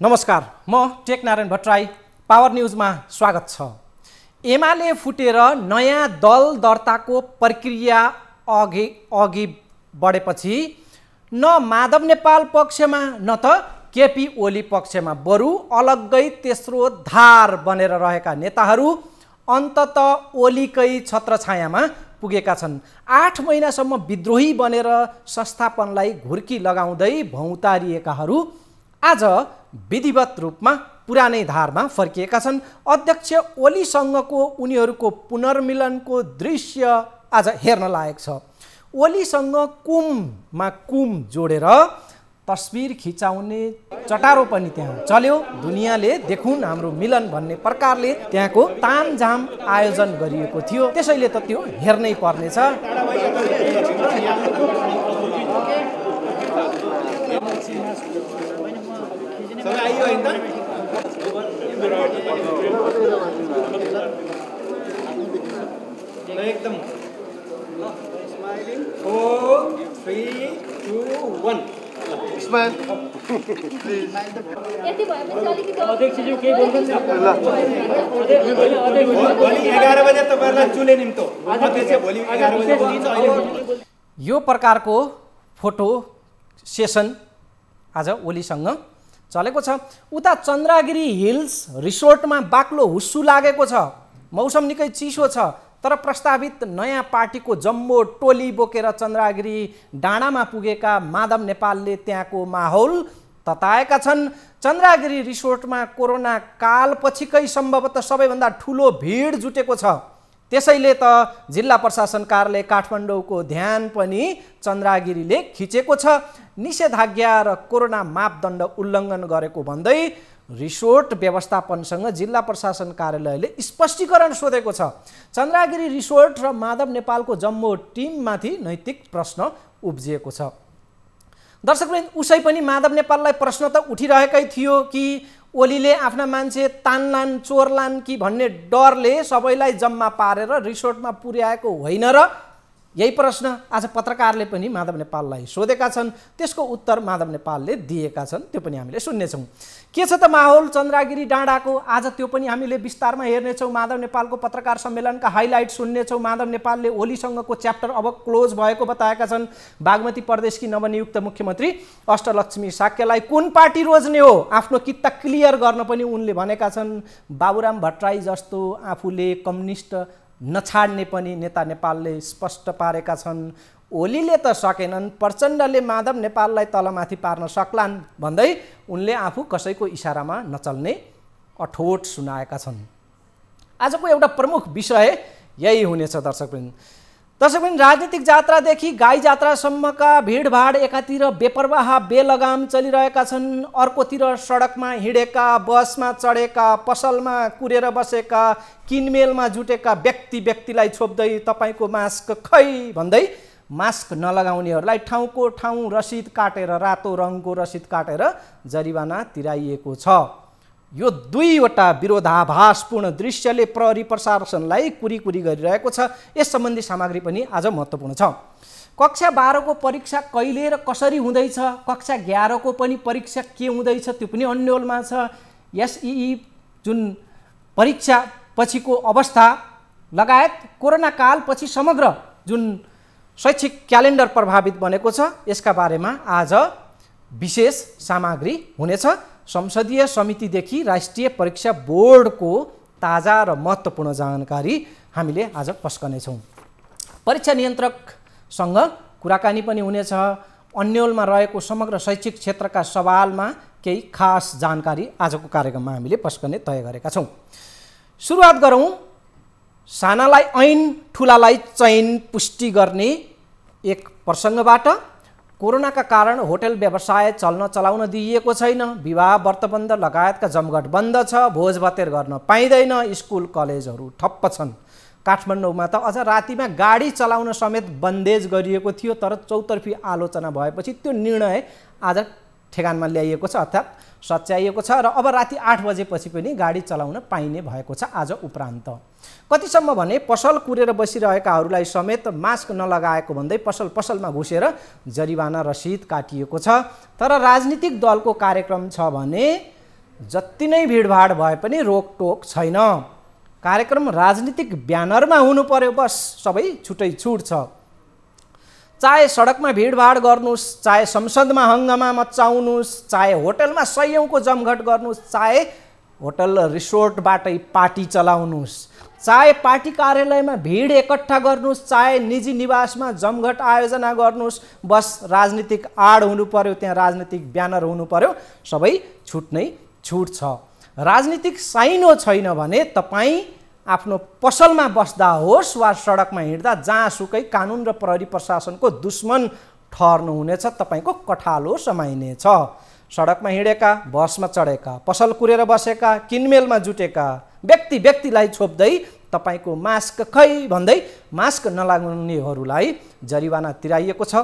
नमस्कार, म टेकनारायण भट्टराई। पावर न्यूजमा स्वागत छ। एमाले फुटेर नयाँ दल दर्ताको प्रक्रिया अघि बढेपछि न माधव नेपाल पक्षमा न त केपी ओली पक्षमा बरु अलग्गै तेस्रो धार बनेर रहेका नेताहरू अन्तत ओलीकै छत्रछायामा पुगेका छन्। 8 महिनासम्म विद्रोही बनेर संस्थापनलाई घुर्की लगाउँदै भौतारिएकाहरू आज विधिवत रूपमा पुरानै धारमा फर्किएका छन्। अध्यक्ष ओलीसँगको उनीहरूको पुनर्मिलनको दृश्य आज हेर्न लायक छ। ओलीसँग कुममा कुम जोडेर तस्बिर खिचाउने चटारो पनि त्यहाँ चल्यो। दुनियाँले देखुन् हाम्रो मिलन भन्ने प्रकारले त्यहाँको तामझाम आयोजन गरिएको थियो। त्यसैले त त्यो हेर्नै पर्नेछ। एकदम 4 3 2 1 स्माइल यति भएपछि अलिकति अध्यक्षज्यू के बोल्नुहुन्छ? भोलि 11 बजे तपाईहरुलाई चुले निम्तो अध्यक्ष भोलि 11 बजे बोलिन्छ। अहिले यो प्रकारको फोटो सेसन आज ओलीसँग चलेको छ। उता चन्द्रागिरी हिल्स रिसोर्टमा बाक्लो हुस्सु लागेको छ। मौसम निकै चिसो छ, तर प्रस्तावित नयाँ पार्टीको जम्बो टोली बोकेर चन्द्रागिरी डाँडामा पुगेका माधव नेपालले त्यहाँको माहौल तताएका छन्। चन्द्रागिरी रिसोर्टमा कोरोना कालपछिकै सम्भवतः सबैभन्दा ठुलो भिड जुटेको छ। त्यसैले त जिल्ला प्रशासन कार्यालय काठमाडौँको ध्यान पनि चन्द्रागिरीले खिचेको छ। निषेधाज्ञा र कोरोना मापदण्ड उल्लङ्घन गरेको भन्दै रिसोर्ट व्यवस्थापनसँग जिल्ला प्रशासन कार्यालयले स्पष्टीकरण सोधेको छ। चन्द्रागिरी रिसोर्ट र माधव नेपालको जम्बो टिममाथि नैतिक प्रश्न उब्जिएको छ। दर्शकवृन्द, उसै पनि माधव नेपाललाई प्रश्न त उठिरहेकै थियो कि ओलीले आफ्ना मान्छे तान्लान् चोर्लान् कि भन्ने डरले सबैलाई जम्मा पारेर रिसोर्टमा पुर्याएको होइन र? यही प्रश्न आज पत्रकारले पनि माधव नेपाललाई सोधेका छन्। त्यसको उत्तर माधव नेपालले दिएका छन्, त्यो पनि हामीले सुन्नेछौँ। के छ त माहौल चन्द्रागिरी डाँडाको? आज त्यो पनि हामीले विस्तारमा हेर्नेछौँ। माधव नेपालको पत्रकार सम्मेलनका हाइलाइट सुन्नेछौँ। माधव नेपालले ओलीसँगको च्याप्टर अब क्लोज भएको बताएका छन्। बागमती प्रदेशकी नवनियुक्त मुख्यमन्त्री अष्टलक्ष्मी साक्यलाई कुन पार्टी रोज्ने हो आफ्नो कित्ता क्लियर गर्न पनि उनले भनेका छन्। बाबुराम भट्टराई जस्तो आफूले कम्युनिस्ट नछाड्ने पनि नेता नेपालले स्पष्ट पारेका छन्। ओलीले त सकेनन्, प्रचण्डले माधव नेपाललाई तलमाथि पार्न सक्लान् भन्दै उनले आफू कसैको इसारामा नचल्ने अठोट सुनाएका छन्। आजको एउटा प्रमुख विषय यही हुनेछ। दर्शकवृन्द, राजनीतिक जात्रादेखि गाई जात्रासम्मका भिडभाड एकातिर बेपरवाह बेलगाम चलिरहेका छन्, अर्कोतिर सडकमा हिँडेका, बसमा चढेका, पसलमा कुरेर बसेका, किनमेलमा जुटेका व्यक्तिलाई छोप्दै तपाईँको मास्क खै भन्दै मास्क नलगाउनेहरूलाई ठाउँको ठाउँ रसिद काटेर, रातो रङको रसिद काटेर जरिवाना तिराइएको छ। यो दुईवटा विरोधाभासपूर्ण दृश्यले प्रहरी प्रशासनलाई कुरी गरिरहेको छ। यस सम्बन्धी सामग्री पनि आज महत्त्वपूर्ण छ। कक्षा 12 को परीक्षा कहिले र कसरी हुँदैछ, कक्षा 11 को पनि परीक्षा के हुँदैछ त्यो पनि अन्यलमा छ। एसईई जुन परीक्षा पछिको अवस्था लगायत कोरोना कालपछि समग्र जुन शैक्षिक क्यालेन्डर प्रभावित बनेको छ, यसका बारेमा आज विशेष सामग्री हुनेछ। संसदीय समितिदेखि राष्ट्रिय परीक्षा बोर्डको ताजा र महत्त्वपूर्ण जानकारी हामीले आज पस्कनेछौँ। परीक्षा नियन्त्रकसँग कुराकानी पनि हुनेछ। अन्यलमा रहेको समग्र शैक्षिक क्षेत्रका सवालमा केही खास जानकारी आजको कार्यक्रममा हामीले पस्कने तय गरेका छौँ। सुरुवात गरौँ सानालाई ऐन ठुलालाई चैन पुष्टि गर्ने एक प्रसङ्गबाट। कोरोनाका कारण होटल व्यवसाय चलाउन दिइएको छैन। विवाह व्रतबन्ध लगायतका जमघट बन्द छ। भोजभतेर गर्न पाइँदैन। स्कुल कलेजहरू ठप्प छन्। काठमाडौँमा त अझ रातिमा गाडी चलाउन समेत बन्देज गरिएको थियो, तर चौतर्फी आलोचना भएपछि त्यो निर्णय आज ठेगानमा ल्याइएको छ, अर्थात् सच्याइएको छ र अब राति 8 बजेपछि पनि गाडी चलाउन पाइने भएको छ आज उपरान्त। कतिसम्म भने पसल कुरेर बसिरहेकाहरूलाई समेत मास्क नलगाएको भन्दै पसलमा घुसेर जरिवाना रसिद काटिएको छ। तर राजनीतिक दलको कार्यक्रम छ भने जति नै भिडभाड भए पनि रोकटोक छैन। कार्यक्रम राजनीतिक ब्यानरमा हुनु पर्यो, बस सबै छुटै छुट छ। चाहे सडकमा भिडभाड गर्नुहोस्, चाहे संसदमा हङ्गामा मचाउनुहोस्, चाहे होटलमा सयौँको जमघट गर्नुहोस्, चाहे होटल रिसोर्टबाटै पार्टी चलाउनुहोस्, चाहे पार्टी कार्यालयमा भिड एकट्ठा गर्नुहोस्, चाहे निजी निवासमा जमघट आयोजना गर्नुहोस्, बस राजनीतिक आड हुनु पर्यो, त्यहाँ राजनीतिक ब्यानर हुनु पर्यो, सबै छुट नै छुट छ। राजनीतिक साइनो छैन भने तपाईँ आफ्नो पसलमा बस्दा होस् वा सडकमा हिँड्दा जहाँसुकै कानुन र प्रहरी प्रशासनको दुश्मन ठहर्नुहुनेछ, तपाईँको कठालो समाइनेछ। सडकमा हिँडेका, बसमा चढेका, पसल कुरेर बसेका, किनमेलमा जुटेका व्यक्तिलाई छोप्दै तपाईँको मास्क खै भन्दै मास्क नलागाउनेहरूलाई जरिवाना तिराइएको छ।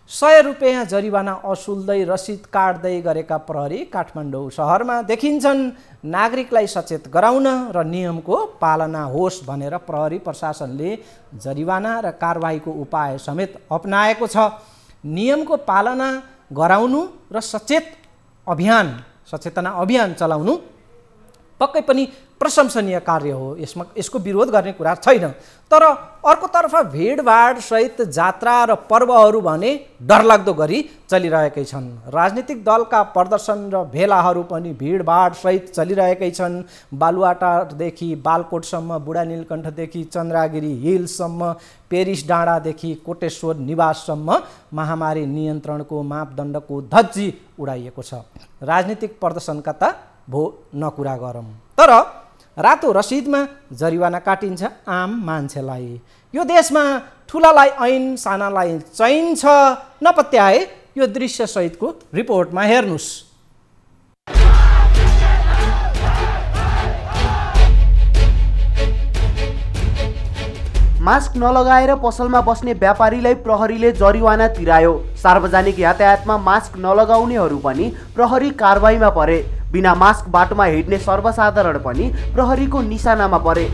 100 रुपैयाँ जरिवाना असुल्दै रसिद काट्दै गरेका प्रहरी काठमाडौँ सहरमा देखिन्छन्। नागरिकलाई सचेत गराउन र नियमको पालना होस् भनेर प्रहरी प्रशासनले जरिवाना र कारबाहीको उपाय समेत अपनाएको छ। नियमको पालना गराउनु र सचेतना अभियान चलाउनु पक्कै पनि प्रशंसनीय कार्य हो, यसको विरोध गर्ने कुरा छैन। तर अर्कोतर्फ भिडभाड सहित जात्रा र पर्वहरू भने डरलाग्दो गरी चलिरहेकै छन्। राजनीतिक दलका प्रदर्शन र भेलाहरू पनि भिडभाड सहित चलिरहेकै छन्। बालुवाटारदेखि बालकोटसम्म, बुढा नीलकण्ठदेखि चन्द्रगिरी हिलसम्म, पेरिस डाँडादेखि कोटेश्वर निवाससम्म महामारी नियन्त्रणको मापदण्डको धज्जी उडाइएको छ। राजनीतिक प्रदर्शनका त भो नकुरा गरौँ, तर रातो रसिदमा जरिवाना काटिन्छ आम मान्छेलाई। यो देशमा ठुलालाई ऐन, सानालाई चैन छ नपत्याए यो दृश्यसहितको रिपोर्टमा हेर्नुहोस्। मास्क नलगाएर पसलमा बस्ने व्यापारीलाई प्रहरीले जरिवाना तिरायो। सार्वजनिक यातायातमा मास्क नलगाउनेहरू पनि प्रहरी कारबाहीमा परे। बिना मास्क बाटोमा हिँड्ने सर्वसाधारण पनि प्रहरीको निशानामा परे।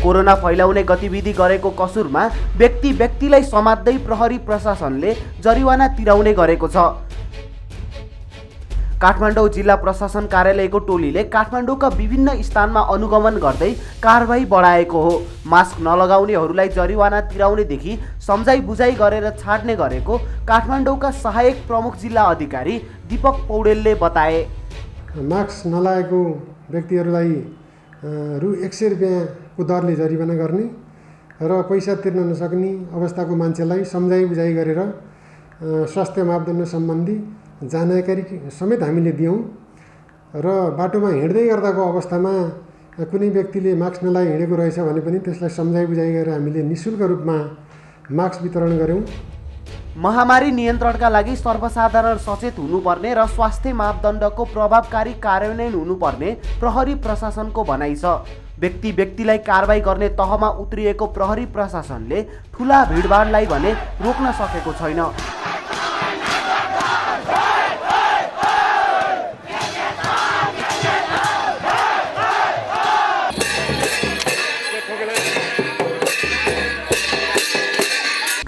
कोरोना फैलाउने गतिविधि गरेको कसुरमा व्यक्तिलाई समात्दै प्रहरी प्रशासनले जरिवाना तिराउने गरेको छ। काठमाडौँ जिल्ला प्रशासन कार्यालयको टोलीले काठमाडौँका विभिन्न स्थानमा अनुगमन गर्दै कारबाही बढाएको हो। मास्क नलगाउनेहरूलाई जरिवाना तिराउनेदेखि सम्झाइ बुझाइ गरेर छाड्ने गरेको काठमाडौँका सहायक प्रमुख जिल्ला अधिकारी दीपक पौडेलले बताए। मास्क नलागेको व्यक्तिहरूलाई रु 100 रुपियाँको दरले जरिवाना गर्ने र पैसा तिर्न नसक्ने अवस्थाको मान्छेलाई सम्झाइ बुझाइ गरेर स्वास्थ्य मापदण्ड सम्बन्धी जानकारी समेत हामीले दियौँ र बाटोमा हिँड्दै गर्दाको अवस्थामा कुनै व्यक्तिले मास्क नलाइ हिँडेको रहेछ भने पनि त्यसलाई सम्झाइ बुझाइ गरेर हामीले निःशुल्क रूपमा मास्क वितरण गर्यौँ। महामारी नियन्त्रणका लागि सर्वसाधारण सचेत हुनुपर्ने र स्वास्थ्य मापदण्डको प्रभावकारी कार्यान्वयन हुनुपर्ने प्रहरी प्रशासनको भनाइ छ। व्यक्तिलाई कारबाही गर्ने तहमा उत्रिएको प्रहरी प्रशासनले ठुला भिडभाडलाई भने रोक्न सकेको छैन।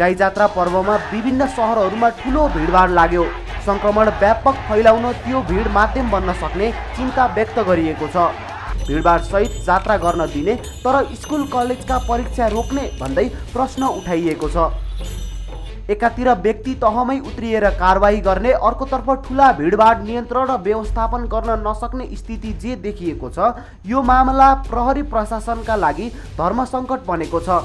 गाई जात्रा पर्वमा विभिन्न सहरहरूमा ठुलो भिडभाड लाग्यो। संक्रमण व्यापक फैलाउन त्यो भिड माध्यम बन्न सक्ने चिन्ता व्यक्त गरिएको छ। भिडभाड सहित जात्रा गर्न दिने तर स्कुल कलेजका परीक्षा रोक्ने भन्दै प्रश्न उठाइएको छ। एकातिर व्यक्ति तहमै उत्रिएर कारबाही गर्ने, अर्कोतर्फ ठुला भिडभाड नियन्त्रण र व्यवस्थापन गर्न नसक्ने स्थिति जे देखिएको छ, यो मामला प्रहरी प्रशासनका लागि धर्म सङ्कट बनेको छ।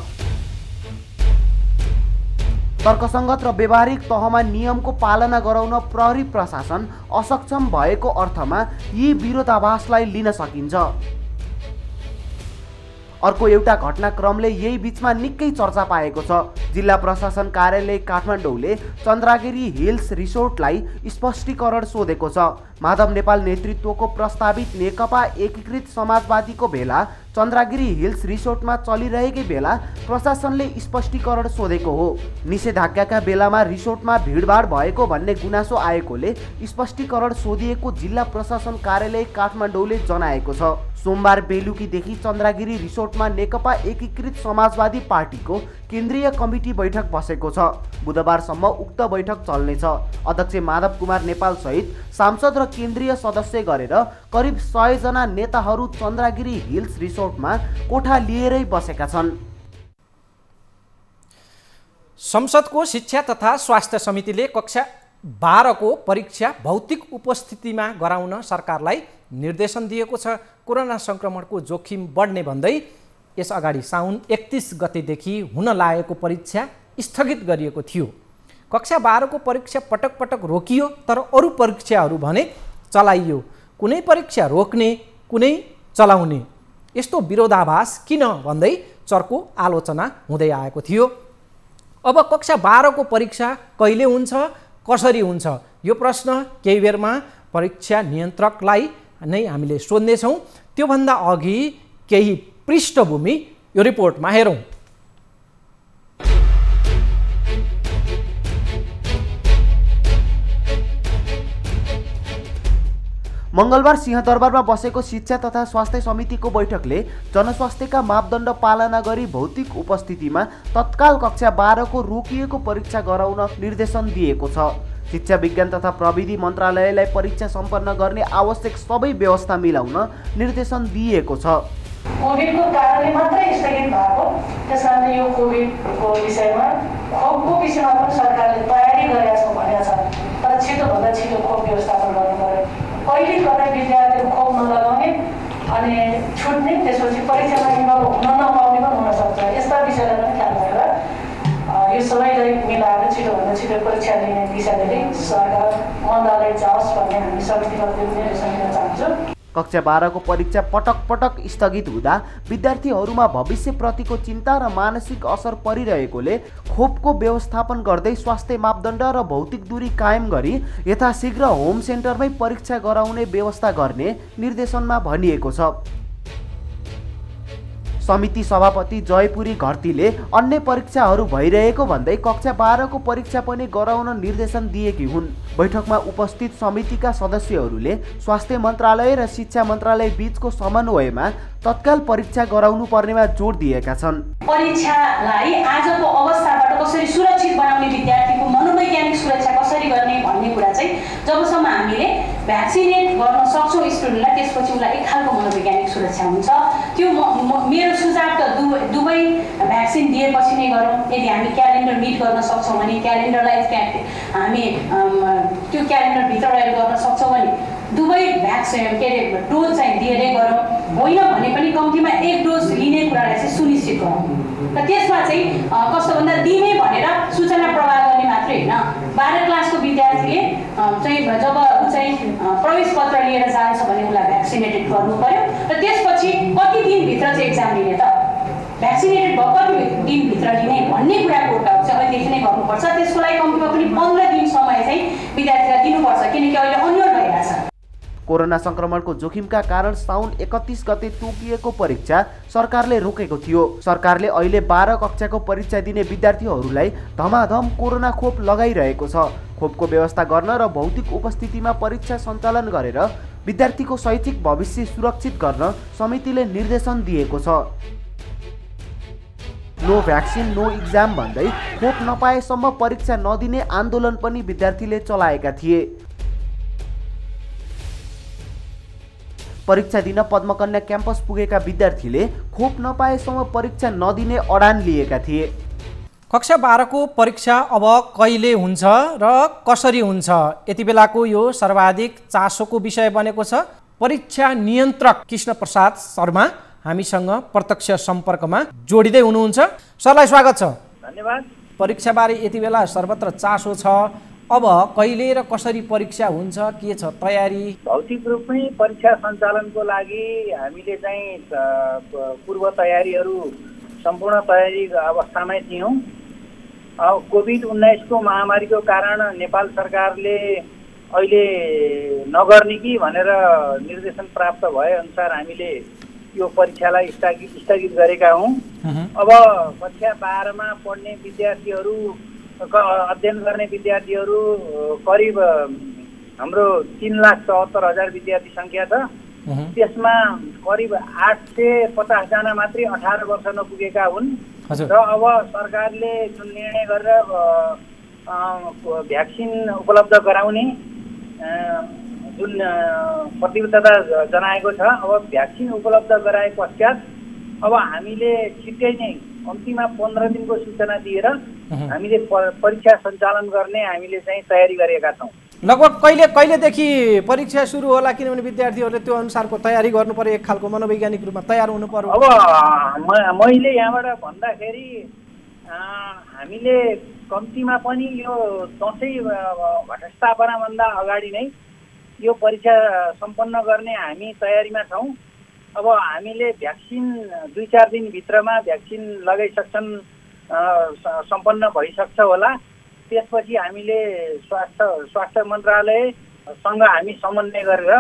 तर्कसङ्गत र व्यवहारिक तहमा नियमको पालना गराउन प्रहरी प्रशासन असक्षम भएको अर्थमा यी विरोधाभासलाई लिन सकिन्छ। अर्को एउटा घटनाक्रमले यही बीचमा निकै चर्चा पाएको छ। जिल्ला प्रशासन कार्यालय काठमाडौँले चन्द्रगिरी हिल्स रिसोर्टलाई स्पष्टीकरण सोधेको छ। माधव नेपाल नेतृत्वको प्रस्तावित नेकपा एकीकृत समाजवादीको भेला चन्द्रागिरी हिल्स रिसोर्टमा चलिरहेकै बेला प्रशासनले स्पष्टीकरण सोधेको हो। निषेधाज्ञाका बेलामा रिसोर्टमा भिडभाड भएको भन्ने गुनासो आएकोले स्पष्टीकरण सोधिएको जिल्ला प्रशासन कार्यालय काठमाडौँले जनाएको छ। सोमबार बेलुकीदेखि चन्द्रागिरी रिसोर्टमा नेकपा एकीकृत समाजवादी पार्टीको केन्द्रीय कमिटी बैठक बसेको छ। बुधबारसम्म उक्त बैठक चल्नेछ। अध्यक्ष माधव कुमार नेपाल सहित सांसद र केन्द्रीय सदस्य गरेर करिब 100 जना नेताहरू चन्द्रागिरी हिल्स रिसोर्टमा कोठा लिएरै बसेका छन्। संसदको शिक्षा तथा स्वास्थ्य समितिले कक्षा 12 को परीक्षा भौतिक उपस्थितिमा गराउन सरकारलाई निर्देशन दिएको छ। कोरोना संक्रमणको जोखिम बढ्ने भन्दै यसअगाडि साउन 31 गतेदेखि हुन लागेको परीक्षा स्थगित गरिएको थियो। कक्षा 12 को परीक्षा पटक पटक रोकियो, तर अरू परीक्षाहरू भने चलाइयो। कुनै परीक्षा रोक्ने, कुनै चलाउने, यस्तो विरोधाभास किन भन्दै चर्को आलोचना हुँदै आएको थियो। अब कक्षा 12 को परीक्षा कहिले हुन्छ, कसरी हुन्छ, यो प्रश्न केही बेरमा परीक्षा नियन्त्रकलाई नै हामीले सोध्नेछौँ। त्योभन्दा अघि केही पृष्ठभूमि यो रिपोर्टमा हेरौँ। मङ्गलबार सिंहदरबारमा बसेको शिक्षा तथा स्वास्थ्य समितिको बैठकले जनस्वास्थ्यका मापदण्ड पालना गरी भौतिक उपस्थितिमा तत्काल कक्षा 12 को रोकिएको परीक्षा गराउन निर्देशन दिएको छ। शिक्षा विज्ञान तथा प्रविधि मन्त्रालयलाई परीक्षा सम्पन्न गर्ने आवश्यक सबै व्यवस्था मिलाउन निर्देशन दिएको छ। कोभिडको कारणले मात्रै स्थगित भएको, त्यसकारण यो कोभिडको विषयमा खोपको विषयमा पनि सरकारले तयारी गरेका छौँ भनेको छ, तर छिटोभन्दा छिटो खोप व्यवस्थापन गर्नु पर्यो। कहिले कतै विद्यार्थीहरू खोप नलगाउने अनि छुट्ने, त्यसपछि परीक्षामा इन्भल्भ हुन नपाउने पनि हुनसक्छ। यस्ता विषयलाई पनि ख्याल गरेर यो सबैलाई मिलाएर छिटोभन्दा छिटो परीक्षा लिने दिशाले सरकार मन्त्रालय जाओस् भन्ने हामी समितिमा निर्देशन दिन चाहन्छौँ। कक्षा 12 को परीक्षा पटक पटक स्थगित हुँदा विद्यार्थीहरूमा भविष्यप्रतिको चिन्ता र मानसिक असर परिरहेकोले खोपको व्यवस्थापन गर्दै स्वास्थ्य मापदण्ड र भौतिक दूरी कायम गरी यथाशीघ्र होम सेन्टरमै परीक्षा गराउने व्यवस्था गर्ने निर्देशनमा भनिएको छ। समिति सभापति जयपुरी घरतीले अन्य परीक्षाहरू भइरहेको भन्दै कक्षा 12 को परीक्षा पनि गराउन निर्देशन दिएकी हुन्। बैठकमा उपस्थित समितिका सदस्यहरूले स्वास्थ्य मन्त्रालय र शिक्षा मन्त्रालय बीचको समन्वयमा तत्काल परीक्षा गराउनु पर्नेमा जोड दिएका छन्। परीक्षालाई आजको अवस्थाबाट कसरी सुरक्षित बनाउने, विद्यार्थीको मनोवैज्ञानिक सुरक्षा कसरी गर्ने भन्ने कुरा चाहिँ जबसम्म हामीले भ्याक्सिनेट गर्न सक्छौँ स्टुडेन्टलाई, त्यसपछि उसलाई एक खालको मनोवैज्ञानिक सुरक्षा हुन्छ। त्यो मेरो सुझाव त दुवै भ्याक्सिन दिएपछि नै गरौँ। यदि हामी क्यालेन्डर मिट गर्न सक्छौँ भने क्यालेन्डरलाई हामी त्यो क्यालेन्डरभित्र रहेर गर्न सक्छौँ भने दुवै भ्याक्सिन के अरे डोज चाहिँ दिएरै गरौँ। होइन भने पनि कम्तीमा एक डोज लिने कुरालाई चाहिँ सुनिश्चित गरौँ। र त्यसमा चाहिँ कस्तो भन्दा दिने भनेर सूचना प्रवाह गर्ने मात्रै होइन, 12 क्लासको विद्यार्थीले चाहिँ जब ऊ चाहिँ प्रवेश पत्र लिएर जान्छ भने उसलाई भ्याक्सिनेटेड गर्नु पर्यो। र त्यसपछि कति दिनभित्र चाहिँ एक्जाम लिने त, भ्याक्सिनेटेड भएको कति दिनभित्र लिने भन्ने कुराको उठाउ चाहिँ अहिलेदेखि नै गर्नुपर्छ। त्यसको लागि कम्तीमा पनि 15 दिन समय चाहिँ विद्यार्थीलाई दिनुपर्छ, किनकि अहिले अन्यल भइरहेछ। कोरोना संक्रमणको जोखिमका कारण साउन 31 गते तोकिएको परीक्षा सरकारले रोकेको थियो। सरकारले अहिले 12 कक्षाको परीक्षा दिने विद्यार्थीहरूलाई धमाधम कोरोना खोप लगाइरहेको छ। खोपको व्यवस्था गर्न र भौतिक उपस्थितिमा परीक्षा सञ्चालन गरेर विद्यार्थीको शैक्षिक भविष्य सुरक्षित गर्न समितिले निर्देशन दिएको छ। नो भ्याक्सिन नो इक्जाम भन्दै खोप नपाएसम्म परीक्षा नदिने आन्दोलन पनि विद्यार्थीले चलाएका थिए। परीक्षा दिन पद्मकन्या क्याम्पस पुगेका विद्यार्थीले खोप नपाएसम्म परीक्षा नदिने अडान लिएका थिए। कक्षा 12 को परीक्षा अब कहिले हुन्छ र कसरी हुन्छ, यति बेलाको यो सर्वाधिक चासोको विषय बनेको छ। परीक्षा नियन्त्रक कृष्ण प्रसाद शर्मा हामीसँग प्रत्यक्ष सम्पर्कमा जोडिँदै हुनुहुन्छ। सरलाई स्वागत छ। धन्यवाद। परीक्षाबारे यति बेला सर्वत्र चासो छ, अब कहिले र कसरी परीक्षा हुन्छ, के छ तयारी? भौतिक रूपमै परीक्षा सञ्चालनको लागि हामीले चाहिँ पूर्व तयारीहरू सम्पूर्ण तयारी अवस्थामै थियौँ। कोभिड-19 को महामारीको कारण नेपाल सरकारले अहिले नगर्ने कि भनेर निर्देशन प्राप्त भए अनुसार हामीले यो परीक्षालाई स्थगित गरेका हौँ। अब कक्षा 12मा पढ्ने विद्यार्थीहरू अध्ययन गर्ने विद्यार्थीहरू करिब हाम्रो 3,74,000 विद्यार्थी सङ्ख्या छ। त्यसमा करिब 850 जना मात्रै 18 वर्ष नपुगेका हुन् र अब सरकारले जुन निर्णय गरेर भ्याक्सिन उपलब्ध गराउने जुन प्रतिबद्धता जनाएको छ, अब भ्याक्सिन उपलब्ध गराए पश्चात अब हामीले छिट्टै नै कम्तीमा 15 दिनको सूचना दिएर हामीले परीक्षा सञ्चालन गर्ने हामीले चाहिँ तयारी गरेका छौँ। लगभग कहिलेदेखि परीक्षा सुरु होला, किनभने विद्यार्थीहरूले त्यो अनुसारको तयारी गर्नु पर्यो, एक खालको मनोवैज्ञानिक रूपमा तयार हुनु पर्यो। अब मैले यहाँबाट भन्दाखेरि हामीले कम्तीमा पनि यो दसैँ घटस्थापनाभन्दा अगाडि नै यो परीक्षा सम्पन्न गर्ने हामी तयारीमा छौँ। अब हामीले भ्याक्सिन 2-4 दिनभित्रमा भ्याक्सिन लगाइसक्छन्, सम्पन्न भइसक्छ होला। त्यसपछि हामीले स्वास्थ्य मन्त्रालयसँग हामी समन्वय गरेर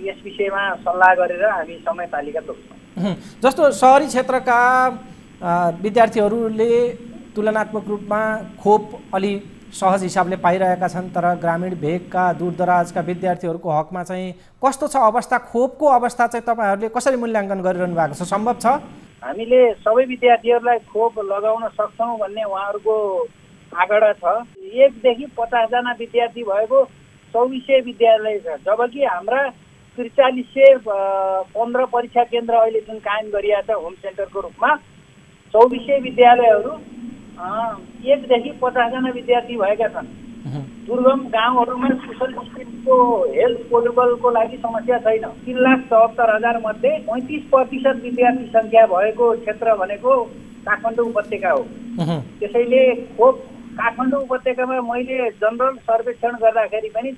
यस विषयमा सल्लाह गरेर हामी समय तालिका तोक्छौँ। जस्तो सहरी क्षेत्रका विद्यार्थीहरूले तुलनात्मक रूपमा खोप अलि सहज हिसाबले पाइरहेका छन्, तर ग्रामीण भेगका दूरदराजका विद्यार्थीहरूको हकमा चाहिँ कस्तो छ अवस्था? खोपको अवस्था चाहिँ तपाईँहरूले कसरी मूल्याङ्कन गरिरहनु भएको छ? सम्भव छ हामीले सबै विद्यार्थीहरूलाई खोप लगाउन सक्छौँ भन्ने उहाँहरूको आँकडा छ। 1 देखि 50 जना विद्यार्थी भएको 2400 विद्यालय छ, जबकि हाम्रा 4315 परीक्षा केन्द्र अहिले जुन कायम गरिएको छ होम सेन्टरको रूपमा 2400 विद्यालयहरू 1 देखि 50 जना विद्यार्थी भएका छन्। दुर्गम गाउँहरूमा सोसल डिस्टेन्सको हेल्थ प्रोटोकलको लागि समस्या छैन। 3,74,000 मध्ये 35% विद्यार्थी सङ्ख्या भएको क्षेत्र भनेको काठमाडौँ उपत्यका हो। त्यसैले खोप काठमाडौँ उपत्यकामा मैले जनरल सर्वेक्षण गर्दाखेरि पनि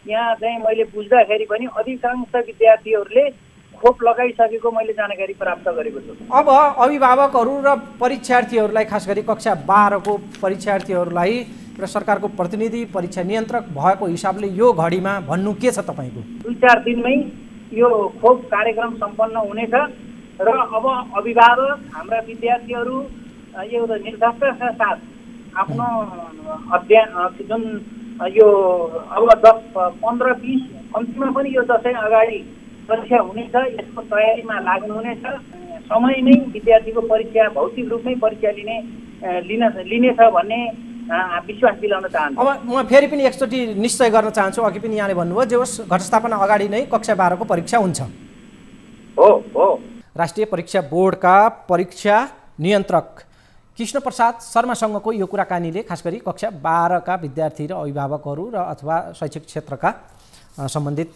यहाँ चाहिँ मैले बुझ्दाखेरि पनि अधिकांश विद्यार्थीहरूले खोप लगाइसकेको मैले जानकारी प्राप्त गरेको छु। अब अभिभावकहरू र परीक्षार्थीहरूलाई, खास गरी कक्षा 12 को परीक्षार्थीहरूलाई र सरकारको प्रतिनिधि परीक्षा नियन्त्रक भएको हिसाबले यो घडीमा भन्नु के छ तपाईँको? 2-4 दिनमै यो खोप कार्यक्रम सम्पन्न हुनेछ र अब अभिभावक हाम्रा विद्यार्थीहरू यो निर्धास्तका साथ आफ्नो अध्ययन जुन यो अब 10-15-20 कम्तीमा पनि यो दसैँ अगाडि परीक्षा हुनेछ, यसको तयारीमा लाग्नुहुनेछ। समय नै विद्यार्थीको परीक्षा भौतिक रूपमै परीक्षा लिनेछ भन्ने विश्वास दिलाउन चाहन्छु। अब म फेरि पनि एकचोटि निश्चय गर्न चाहन्छु, अघि पनि यहाँले भन्नुभयो जे होस् घटस्थापना अगाडि नै कक्षा 12 को परीक्षा हुन्छ। हो। राष्ट्रिय परीक्षा बोर्डका परीक्षा नियन्त्रक कृष्ण प्रसाद शर्मासँगको यो कुराकानीले खास गरी कक्षा 12 का विद्यार्थी र अभिभावकहरू र अथवा शैक्षिक क्षेत्रका सम्बन्धित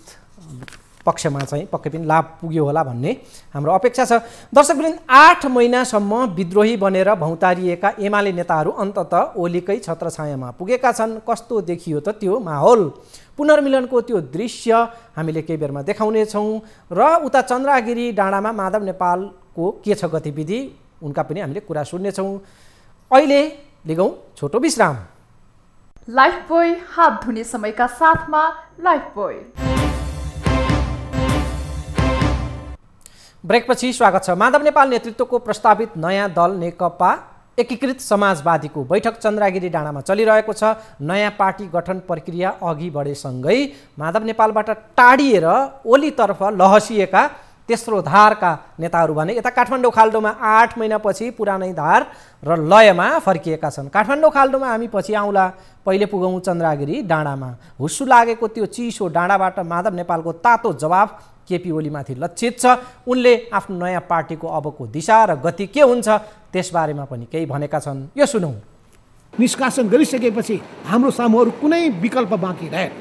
पक्षमा चाहिँ पक्कै पनि लाभ पुग्यो होला भन्ने हाम्रो अपेक्षा छ। दर्शकवृन्द, 8 महिनासम्म विद्रोही बनेर भौतारिएका एमाले नेताहरू अन्ततः ओलीकै छत्रछायामा पुगेका छन्। कस्तो देखियो त त्यो माहौल? पुनर्मिलनको त्यो दृश्य हामीले केही बेरमा देखाउनेछौँ र उता चन्द्रागिरी डाँडामा माधव नेपालको के छ गतिविधि उनका पनि हामीले कुरा सुन्नेछौँ। अहिले लिगौँ छोटो विश्राम। लाइफबोय हात धुने समयका साथमा लाइफबोय। ब्रेकपछि स्वागत छ। माधव नेपाल नेतृत्वको प्रस्तावित नयाँ दल नेकपा एकीकृत समाजवादीको बैठक चन्द्रागिरी डाँडामा चलिरहेको छ। नयाँ पार्टी गठन प्रक्रिया अघि बढेसँगै माधव नेपालबाट टाढिएर ओलीतर्फ लहसिएका तेस्रो धारका नेताहरू भने यता काठमाडौँ खाल्डोमा 8 महिनापछि पुरानै धार र लयमा फर्किएका छन्। काठमाडौँ खाल्डोमा हामी पछि आउँला, पहिले पुगौँ चन्द्रागिरी डाँडामा। हुस्सु लागेको त्यो चिसो डाँडाबाट माधव नेपालको तातो जवाफ केपी ओलीमाथि लक्षित छ। उनले आफ्नो नयाँ पार्टीको अबको दिशा र गति के हुन्छ त्यसबारेमा पनि केही भनेका छन्। यो सुनौँ। निष्कासन गरिसकेपछि हाम्रो सामु अरू कुनै विकल्प बाँकी रहेन।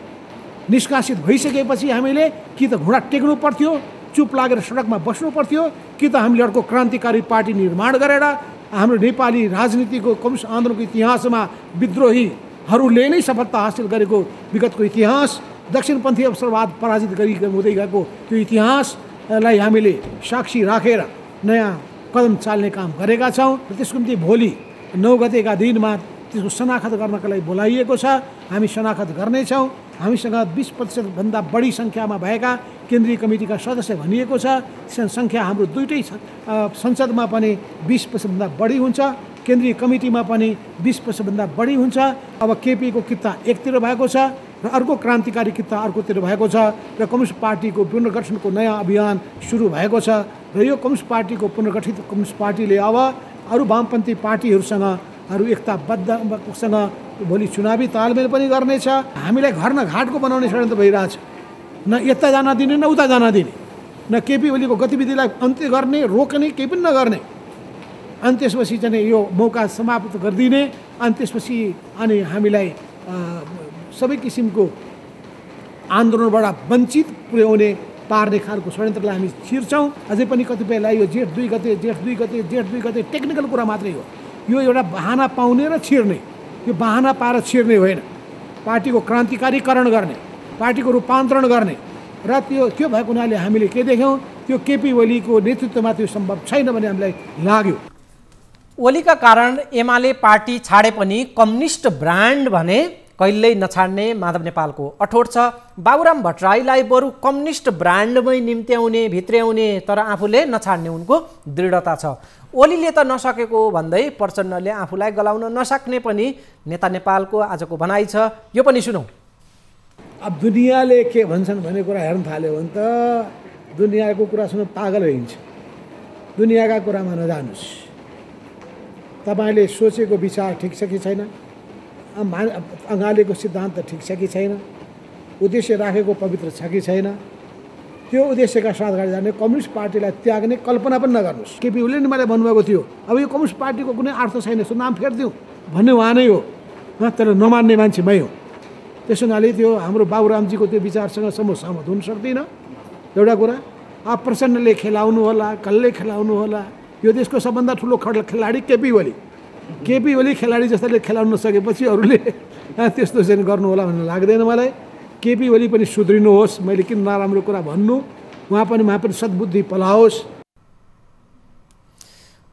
निष्कासित भइसकेपछि हामीले कि त घुँडा टेक्नु पर्थ्यो, चुप लागेर सडकमा बस्नु पर्थ्यो, कि त हामीले अर्को क्रान्तिकारी पार्टी निर्माण गरेर हाम्रो नेपाली राजनीतिको कम्युनिस्ट आन्दोलनको इतिहासमा विद्रोहीहरूले नै सफलता हासिल गरेको विगतको इतिहास, दक्षिणपन्थी अवसरवाद पराजित हुँदै गएको त्यो इतिहासलाई हामीले साक्षी राखेर नयाँ कदम चाल्ने काम गरेका छौँ र त्यसको निम्ति भोलि 9 गतेका दिनमा त्यसको शनाखत गर्नका लागि बोलाइएको छ। हामी शनाखत गर्नेछौँ हामीसँग 20% बढी सङ्ख्यामा भएका केन्द्रीय कमिटीका सदस्य भनिएको छ। सङ्ख्या हाम्रो दुईटै संसदमा पनि 20%भन्दा बढी हुन्छ, केन्द्रीय कमिटीमा पनि 20%भन्दा बढी हुन्छ। अब केपीको किता एकतिर भएको छ र अर्को क्रान्तिकारी किता अर्कोतिर भएको छ र कम्युनिस्ट पार्टीको पुनर्गठनको नयाँ अभियान सुरु भएको छ र यो कम्युनिस्ट पार्टीको पुनर्गठित कम्युनिस्ट पार्टीले अब अरू वामपन्थी पार्टीहरूसँग बद्धसँग भोलि चुनावी तालमेल पनि गर्नेछ। हामीलाई घर न घाटको बनाउने षड्यन्त्र भइरहेछ, न यता जान दिने न उता जान दिने, न केपी ओलीको गतिविधिलाई अन्त्य गर्ने रोक्ने केही पनि नगर्ने। अनि त्यसपछि चाहिँ यो मौका समाप्त गरिदिने, अनि त्यसपछि अनि हामीलाई सबै किसिमको आन्दोलनबाट वञ्चित पुर्याउने पार्ने खालको षड्यन्त्रलाई हामी छिर्छौँ। अझै पनि कतिपयलाई यो जेठ 2 गते टेक्निकल कुरा मात्रै हो। यो एउटा बहाना पाउने र छिर्ने, यो बहाना पाएर छिर्ने होइन। पार्टीको क्रान्तिकारीकरण गर्ने, पार्टीको रूपान्तरण गर्ने र त्यो भएको हुनाले हामीले के देख्यौँ, त्यो केपी ओलीको नेतृत्वमा त्यो सम्भव छैन भन्ने हामीलाई लाग्यो। ओलीका कारण एमाले पार्टी छाडे पनि कम्युनिस्ट ब्रान्ड भने कहिल्यै नछाड्ने माधव नेपालको अठोट छ। बाबुराम भट्टराईलाई बरु कम्युनिस्ट ब्रान्डमै निम्त्याउने भित्र्याउने तर आफूले नछाड्ने उनको दृढता छ। ओलीले त नसकेको भन्दै प्रचण्डले आफूलाई गलाउन नसक्ने पनि नेता नेपालको आजको भनाइ छ। यो पनि सुनौँ। अब दुनियाँले के भन्छन् भन्ने कुरा हेर्न थाल्यो भने त दुनियाँको कुरा सुन्नु पागल भइन्छ। दुनियाँका कुरामा नजानुहोस्। तपाईँले सोचेको विचार ठिक छ कि छैन, अँगालेको सिद्धान्त ठिक छ कि छैन, उद्देश्य राखेको पवित्र छ कि छैन, त्यो उद्देश्यका साथ अगाडि जाने कम्युनिस्ट पार्टीलाई त्याग्ने कल्पना पनि नगर्नुहोस्। केपी ओलीले नि मलाई भन्नुभएको थियो अब यो कम्युनिस्ट पार्टीको कुनै अर्थ छैन, यसो नाम फेरिदिउँ भन्ने उहाँ नै हो, तर नमान्ने मान्छे मै हो। त्यसो हुनाले त्यो हाम्रो बाबुरामजीको त्यो विचारसँग सहमत हुन सक्दिनँ। एउटा कुरा अब प्रचण्डले खेलाउनु होला, कसले खेलाउनु होला, यो देशको सबभन्दा ठुलो खेलाडी केपी ओली। केपी ओली खेलाडी जस्तोले खेलाउन नसकेपछि अरूले त्यस्तो चाहिँ गर्नु होला भन्ने लाग्दैन मलाई। केपी ओली पनि सुध्रिनुहोस्, मैले किन नराम्रो कुरा भन्नु, उहाँ पनि सद्बुद्धि पलाओस्।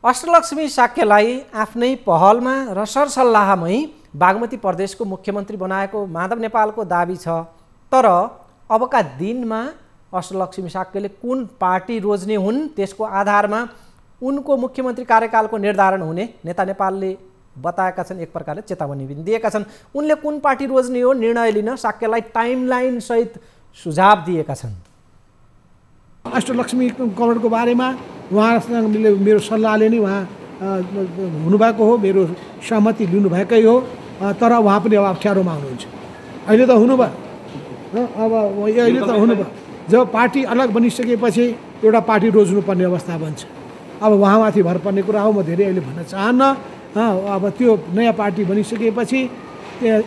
अष्टलक्ष्मी शाक्यलाई आफ्नै पहलमा र सरसल्लाहमै बागमती प्रदेशको मुख्यमन्त्री बनाएको माधव नेपालको दाबी छ। तर अबका दिनमा अष्टलक्ष्मी शाक्यले कुन पार्टी रोज्ने हुन् त्यसको आधारमा उनको मुख्यमन्त्री कार्यकालको निर्धारण हुने नेता नेपालले बताएका छन्। एक प्रकारले चेतावनी पनि दिएका छन्। उनले कुन पार्टी रोज्ने हो निर्णय लिन शाक्यलाई टाइमलाइन सहित सुझाव दिएका छन्। अष्टलक्ष्मी कमरेडको बारेमा उहाँसँग मेरो सल्लाहले नै उहाँ हुनुभएको हो, मेरो सहमति लिनुभएकै हो, तर उहाँ पनि अब अप्ठ्यारोमा हुनुहुन्छ। अहिले त हुनुभयो, अब अहिले त हुनुभयो। जब पार्टी अलग बनिसकेपछि एउटा पार्टी रोज्नुपर्ने अवस्था बन्छ। अब उहाँमाथि भर पर्ने कुरा हो, म धेरै अहिले भन्न चाहन्न। अब त्यो नयाँ पार्टी बनिसकेपछि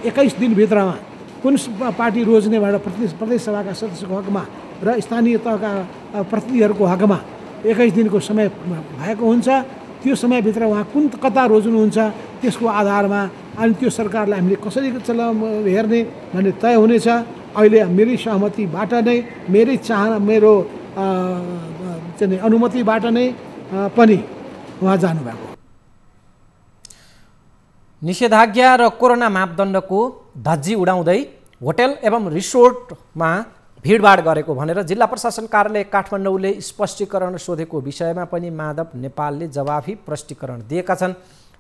21 दिनभित्रमा कुन पार्टी रोज्ने भनेर प्रदेश सभाका सदस्यको हकमा र स्थानीय तहका प्रतिनिधिहरूको हकमा 21 दिनको समय भएको हुन्छ। त्यो समयभित्र उहाँ कता रोज्नुहुन्छ त्यसको आधारमा अनि त्यो सरकारलाई हामीले कसरी हेर्ने भन्ने तय हुनेछ। अहिले मेरै सहमतिबाट नै, मेरै चाहना, मेरो चाहिँ अनुमतिबाट नै पनि उहाँ जानुभएको। निषेधाज्ञा र कोरोना मापदण्डको धज्जी उडाउँदै होटल एवं रिसोर्टमा भिडभाड गरेको भनेर जिल्ला प्रशासन कार्यालय काठमाडौँले स्पष्टीकरण सोधेको विषयमा पनि माधव नेपालले जवाफी प्रष्टीकरण दिएका छन्।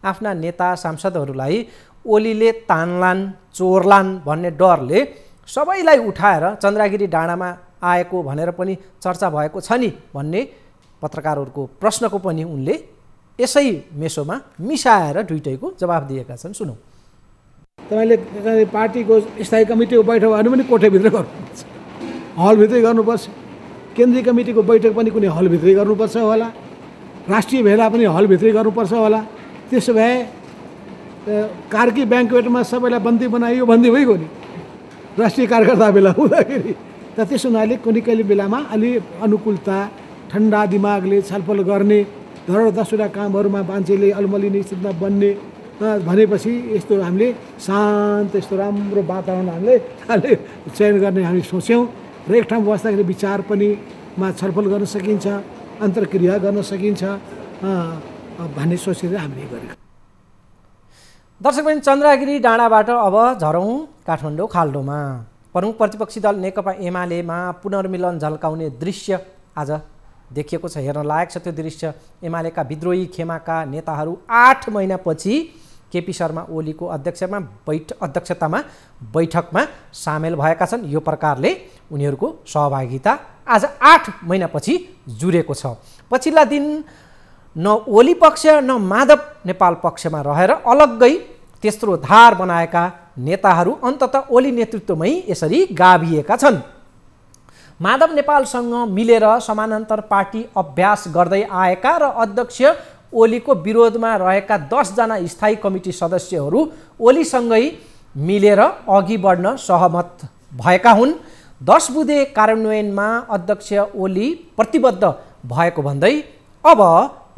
आफ्ना नेता सांसदहरूलाई ओलीले तानलान् चोरलान् भन्ने डरले सबैलाई उठाएर चन्द्रगिरी डाँडामा आएको भनेर पनि चर्चा भएको छ नि भन्ने पत्रकारहरूको प्रश्नको पनि उनले यसै मेसोमा मिसाएर दुईटैको जवाफ दिएका छन्। सुनौ। तपाईँले पार्टीको स्थायी कमिटीको बैठक भन्नु पनि कोठेभित्रै गर्नुपर्छ, हलभित्रै गर्नुपर्छ। केन्द्रीय कमिटीको बैठक पनि कुनै हलभित्रै गर्नुपर्छ होला, राष्ट्रिय भेला पनि हलभित्रै गर्नुपर्छ होला। त्यसो भए कार्की ब्याङ्कवेटमा सबैलाई बन्दी बनाइयो, बन्दी भइगयो नि राष्ट्रिय कार्यकर्ता बेला हुँदाखेरि। त त्यसो हुनाले कुनै कहिले बेलामा अलि अनुकूलता, ठन्डा दिमागले छलफल गर्ने, धरो दसवटा कामहरूमा मान्छेले अलमलिने स्थितिमा बन्ने भनेपछि यस्तो हामीले शान्त यस्तो राम्रो वातावरण हामीले चयन गर्ने हामी सोच्यौँ र एक ठाउँ बस्दाखेरि विचार पनि छलफल गर्न सकिन्छ, अन्तर्क्रिया गर्न सकिन्छ भन्ने सोचेर हामीले गरेको। दर्शकबिन, चन्द्रगिरी डाँडाबाट अब झरौँ काठमाडौँ खाल्डोमा। प्रमुख प्रतिपक्षी दल नेकपा एमालेमा पुनर्मिलन झल्काउने दृश्य आज देखिएको छ। हेर्न लायक छ त्यो दृश्य। एमालेका विद्रोही खेमाका नेताहरू 8 महिनापछि केपी शर्मा ओलीको अध्यक्षतामा बैठकमा सामेल भएका छन्। यो प्रकारले उनीहरूको सहभागिता आज 8 महिनापछि जुरेको छ। पछिल्ला दिन न ओली पक्ष न माधव नेपाल पक्षमा रहेर अलग्गै तेस्रो धार बनाएका नेताहरू अन्ततः ओली नेतृत्वमै यसरी गाभिएका छन्। माधव नेपालसँग मिलेर समानान्तर पार्टी अभ्यास गर्दै आएका र अध्यक्ष ओलीको विरोधमा रहेका 10 जना स्थायी कमिटी सदस्यहरू ओलीसँगै मिलेर अघि बढ्न सहमत भएका हुन्। 10 बुँदे कार्यान्वयनमा अध्यक्ष ओली प्रतिबद्ध भएको भन्दै अब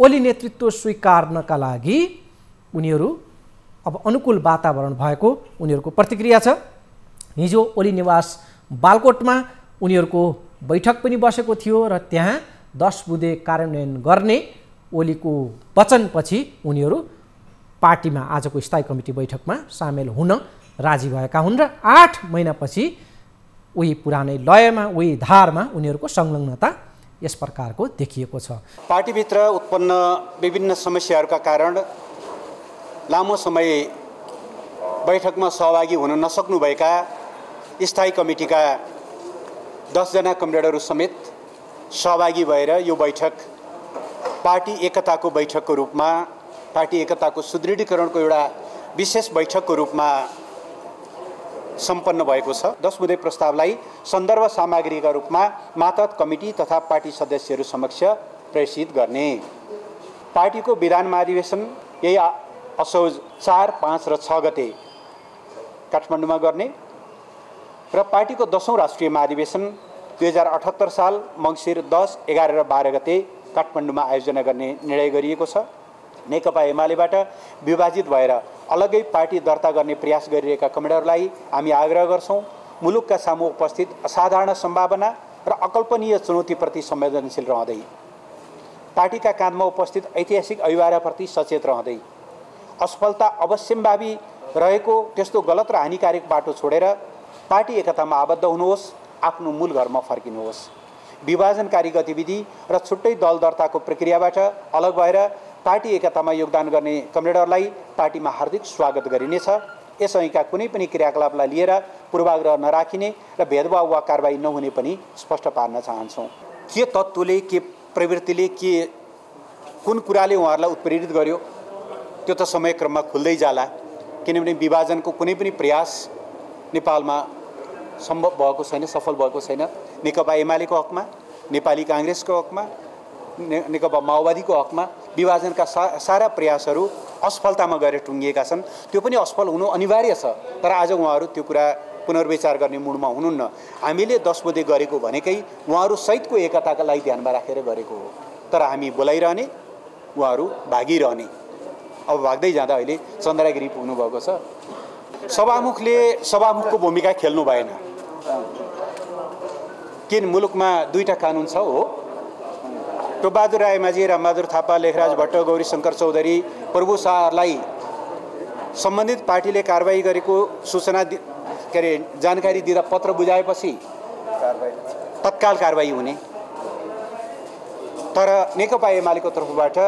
ओली नेतृत्व स्वीकार्नका लागि उनीहरू अब अनुकूल वातावरण भएको उनीहरूको प्रतिक्रिया छ। हिजो ओली निवास बालकोटमा उनीहरूको बैठक पनि बसेको थियो र त्यहाँ 10 बुँदे कार्यान्वयन गर्ने ओलीको वचनपछि उनीहरू पार्टीमा आजको स्थायी कमिटी बैठकमा सामेल हुन राजी भएका हुन् र 8 महिनापछि उही पुरानै लयमा उही धारमा उनीहरूको संलग्नता यस प्रकारको देखिएको छ। पार्टीभित्र उत्पन्न विभिन्न समस्याहरूका कारण लामो समय बैठकमा सहभागी हुन नसक्नुभएका स्थायी कमिटीका 10 जना कमरेडहरू समेत सहभागी भएर यो बैठक पार्टी एकताको बैठकको रूपमा, पार्टी एकताको सुदृढीकरणको एउटा विशेष बैठकको रूपमा सम्पन्न भएको छ। 10 बुँदे प्रस्तावलाई सन्दर्भ सामग्रीका रूपमा मातहत कमिटी तथा पार्टी सदस्यहरू समक्ष प्रेषित गर्ने। पार्टीको विधान महाधिवेशन यही असोज 4, 5 र 6 गते काठमाडौँमा गर्ने र पार्टीको 10औं राष्ट्रिय महाधिवेशन 2078 साल मङ्सिर 10, 11 र 12 गते काठमाडौँमा आयोजना गर्ने निर्णय गरिएको छ। नेकपा एमालेबाट विभाजित भएर अलग्गै पार्टी दर्ता गर्ने प्रयास गरिरहेका कमरेडहरूलाई हामी आग्रह गर्छौँ, मुलुकका सामु उपस्थित असाधारण सम्भावना र अकल्पनीय चुनौतीप्रति संवेदनशील रहँदै, पार्टीका काँधमा उपस्थित ऐतिहासिक अभिभावनाप्रति सचेत रहँदै, असफलता अवश्यम्भावी रहेको त्यस्तो गलत र हानिकारक बाटो छोडेर पार्टी एकतामा आबद्ध हुनुहोस्, आफ्नो मूल घरमा फर्किनुहोस्। विभाजनकारी गतिविधि र छुट्टै दल दर्ताको प्रक्रियाबाट अलग भएर पार्टी एकतामा योगदान गर्ने कमरेडहरूलाई पार्टीमा हार्दिक स्वागत गरिनेछ। यसअघिका कुनै पनि क्रियाकलापलाई लिएर पूर्वाग्रह नराखिने र भेदभाव वा कारबाही नहुने पनि स्पष्ट पार्न चाहन्छौँ। के तत्त्वले, के प्रवृत्तिले, के कुन कुराले उहाँहरूलाई उत्प्रेरित गर्यो त्यो त समयक्रममा खुल्दै जाला, किनभने विभाजनको कुनै पनि प्रयास नेपालमा सम्भव भएको छैन, सफल भएको छैन। नेकपा एमालेको हकमा, नेपाली काङ्ग्रेसको हकमा, नेकपा माओवादीको हकमा विभाजनका सारा प्रयासहरू असफलतामा गएर टुङ्गिएका छन्। त्यो पनि असफल हुनु अनिवार्य छ, तर आज उहाँहरू त्यो कुरा पुनर्विचार गर्ने मुडमा हुनुहुन्न। हामीले 10 बुँदे गरेको भनेकै उहाँहरू सहितको एकताका लागि ध्यानमा राखेर गरेको हो, तर हामी बोलाइरहने, उहाँहरू भागिरहने। अब भाग्दै जाँदा अहिले चन्द्रागिरी पुग्नुभएको छ। सभामुखले सभामुखको भूमिका खेल्नु भएन। किन मुलुकमा 2टा कानुन छ हो, टोपबहादुर रायमाझी, रामबहादुर थापा, लेखराज भट्ट, गौरीशङ्कर चौधरी, प्रभु शाहलाई सम्बन्धित पार्टीले कारबाही गरेको सूचना के अरे जानकारी दिँदा पत्र बुझाएपछि तत्काल कारबाही हुने, तर नेकपा एमालेको तर्फबाट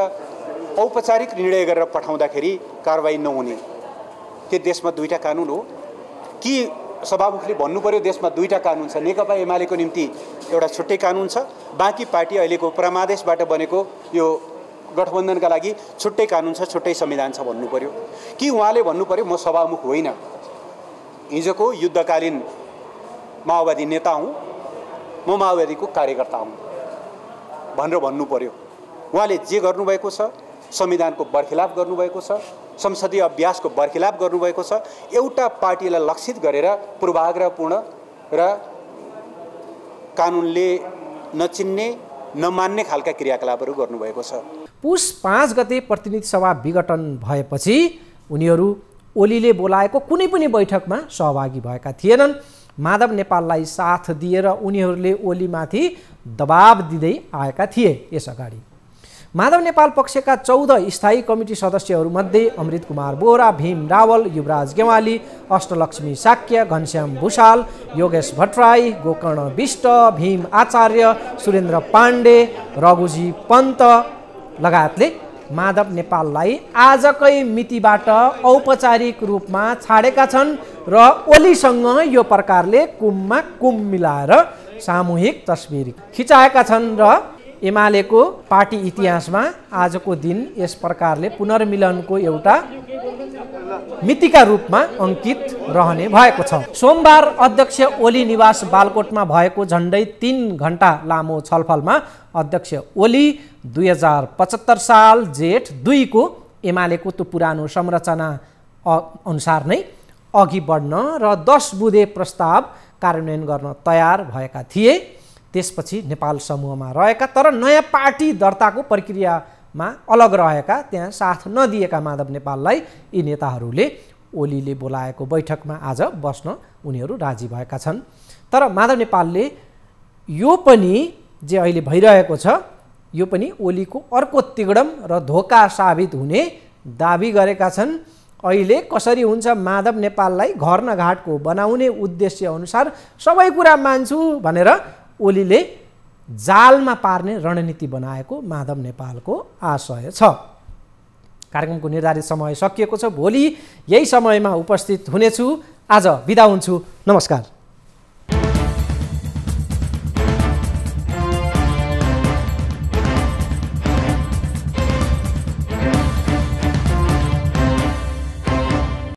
औपचारिक निर्णय गरेर पठाउँदाखेरि कारबाही नहुने। के देशमा 2टा कानुन हो कि सभामुखले भन्नु पर्यो देशमा 2टा कानुन छ, नेकपा एमालेको निम्ति एउटा छुट्टै कानुन छ, बाँकी पार्टी अहिलेको परमादेशबाट बनेको यो गठबन्धनका लागि छुट्टै कानुन छ, छुट्टै संविधान छ भन्नु पर्यो कि उहाँले भन्नु पर्यो म सभामुख होइन, हिजोको युद्धकालीन माओवादी नेता हुँ, म माओवादीको कार्यकर्ता हुँ भनेर भन्नु पर्यो। उहाँले जे गर्नुभएको छ संविधानको बरखिलाफ गर्नुभएको छ, संसदीय अभ्यासको बरखिलाफ गर्नुभएको छ, एउटा पार्टीलाई लक्षित गरेर पूर्वाग्रहपूर्ण र कानुनले नचिन्ने नमान्ने खालका क्रियाकलापहरू गर्नुभएको छ। पुस 5 गते प्रतिनिधि सभा विघटन भएपछि उनीहरू ओलीले बोलाएको कुनै पनि बैठकमा सहभागी भएका थिएनन्। माधव नेपाललाई साथ दिएर उनीहरूले ओलीमाथि दबाब दिँदै आएका थिए। यसअगाडि माधव नेपाल पक्षका 14 स्थायी कमिटी सदस्यहरूमध्ये अमृत कुमार बोहरा, भीम रावल, युवराज गेवाली, अष्टलक्ष्मी साक्य, घनश्याम भूषाल, योगेश भट्टराई, गोकर्ण विष्ट, भीम आचार्य, सुरेन्द्र पाण्डे, रघुजी पन्त लगायतले माधव नेपाललाई आजकै मितिबाट औपचारिक रूपमा छाडेका छन् र ओलीसँग यो प्रकारले कुममा कुम मिलाएर सामूहिक तस्बिर खिचाएका छन् र एमालेको पार्टी इतिहासमा आजको दिन यस प्रकारले पुनर्मिलनको एउटा मितिका रूपमा अंकित रहने भएको छ। सोमबार अध्यक्ष ओली निवास बालकोटमा भएको झण्डै 3 घण्टा लामो छलफलमा अध्यक्ष ओली 2075 साल जेठ 2 को एमालेको त्यो पुरानो संरचना अनुसार नै अघि बढ्न र 10 बुँदे प्रस्ताव कार्यान्वयन गर्न तयार भएका थिए। त्यसपछि नेपाल समूहमा रहेका तर नयाँ पार्टी दर्ताको प्रक्रियामा अलग रहेका त्यहाँ साथ नदिएका माधव नेपाललाई यी नेताहरूले ओलीले बोलाएको बैठकमा आज बस्न उनीहरू राजी भएका छन्। तर माधव नेपालले यो पनि जे अहिले भइरहेको छ यो पनि ओलीको अर्को तिगडम र धोका साबित हुने दाबी गरेका छन्। अहिले कसरी हुन्छ माधव नेपाललाई घर न घाटको बनाउने उद्देश्य अनुसार सबै कुरा मान्छु भनेर ओलीले जालमा पार्ने रणनीति बनाएको माधव नेपालको आशय छ। कार्यक्रमको निर्धारित समय सकिएको छ। भोलि यही समयमा उपस्थित हुनेछु। आज बिदा हुन्छु। नमस्कार।